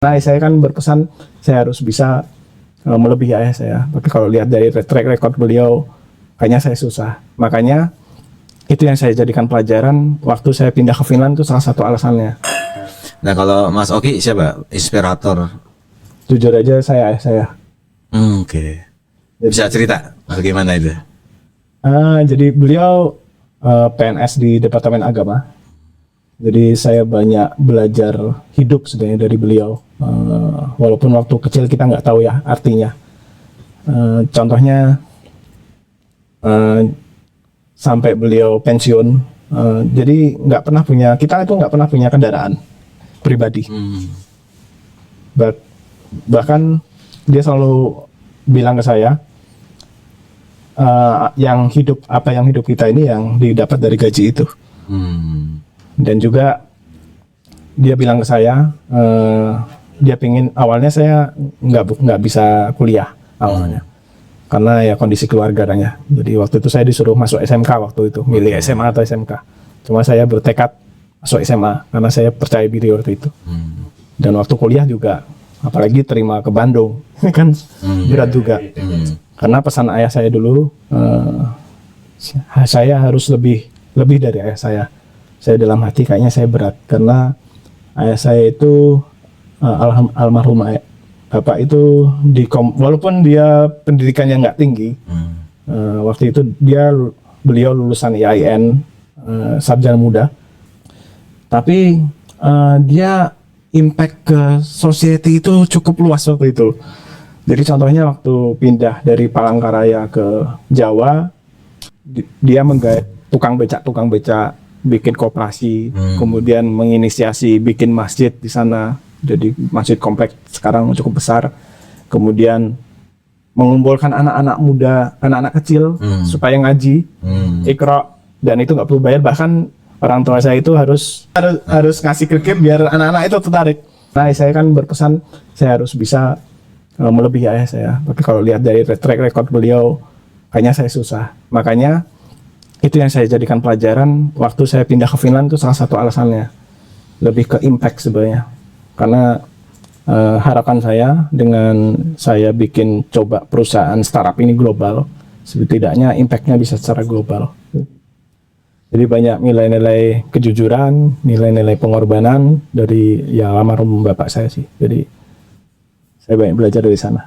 Nah, saya kan berpesan saya harus bisa melebihi ayah saya. Tapi kalau lihat dari track record beliau, kayaknya saya susah. Makanya itu yang saya jadikan pelajaran waktu saya pindah ke Finland, itu salah satu alasannya. Nah, kalau Mas Oki siapa inspirator? Jujur aja saya ayah saya. Oke. Bisa cerita bagaimana itu? Jadi beliau PNS di Departemen Agama. Jadi saya banyak belajar hidup sebenarnya dari beliau. Walaupun waktu kecil kita nggak tahu ya artinya. Contohnya sampai beliau pensiun, jadi nggak pernah punya, kita itu nggak pernah punya kendaraan pribadi. Bahkan dia selalu bilang ke saya, yang hidup kita ini yang didapat dari gaji itu. Dan juga dia bilang ke saya, dia pingin, awalnya saya nggak bisa kuliah awalnya karena ya kondisi keluarganya. Jadi waktu itu saya disuruh masuk SMK waktu itu, milih SMA atau SMK. Cuma saya bertekad masuk SMA karena saya percaya diri waktu itu. Dan waktu kuliah juga, apalagi terima ke Bandung, kan berat juga. Karena pesan ayah saya dulu, saya harus lebih dari ayah saya. Saya dalam hati kayaknya saya berat karena ayah saya itu almarhum bapak itu walaupun dia pendidikannya nggak tinggi, waktu itu beliau lulusan IAIN, sarjana muda, tapi dia impact ke society itu cukup luas waktu itu. Jadi contohnya waktu pindah dari Palangkaraya ke Jawa, dia menggait tukang becak bikin koperasi, kemudian menginisiasi bikin masjid di sana. Jadi masjid kompleks sekarang cukup besar. Kemudian mengumpulkan anak-anak muda, anak-anak kecil supaya ngaji, Iqra, dan itu nggak perlu bayar. Bahkan orang tua saya itu harus ngasih krikit biar anak-anak itu tertarik. Nah, saya kan berpesan saya harus bisa melebihi ayah saya. Tapi kalau lihat dari track record beliau, kayaknya saya susah. Makanya itu yang saya jadikan pelajaran waktu saya pindah ke Finland, itu salah satu alasannya. Lebih ke impact sebenarnya. Karena harapan saya dengan saya bikin coba perusahaan startup ini global, setidaknya impactnya bisa secara global. Jadi banyak nilai-nilai kejujuran, nilai-nilai pengorbanan dari ya almarhum bapak saya sih. Jadi saya banyak belajar dari sana.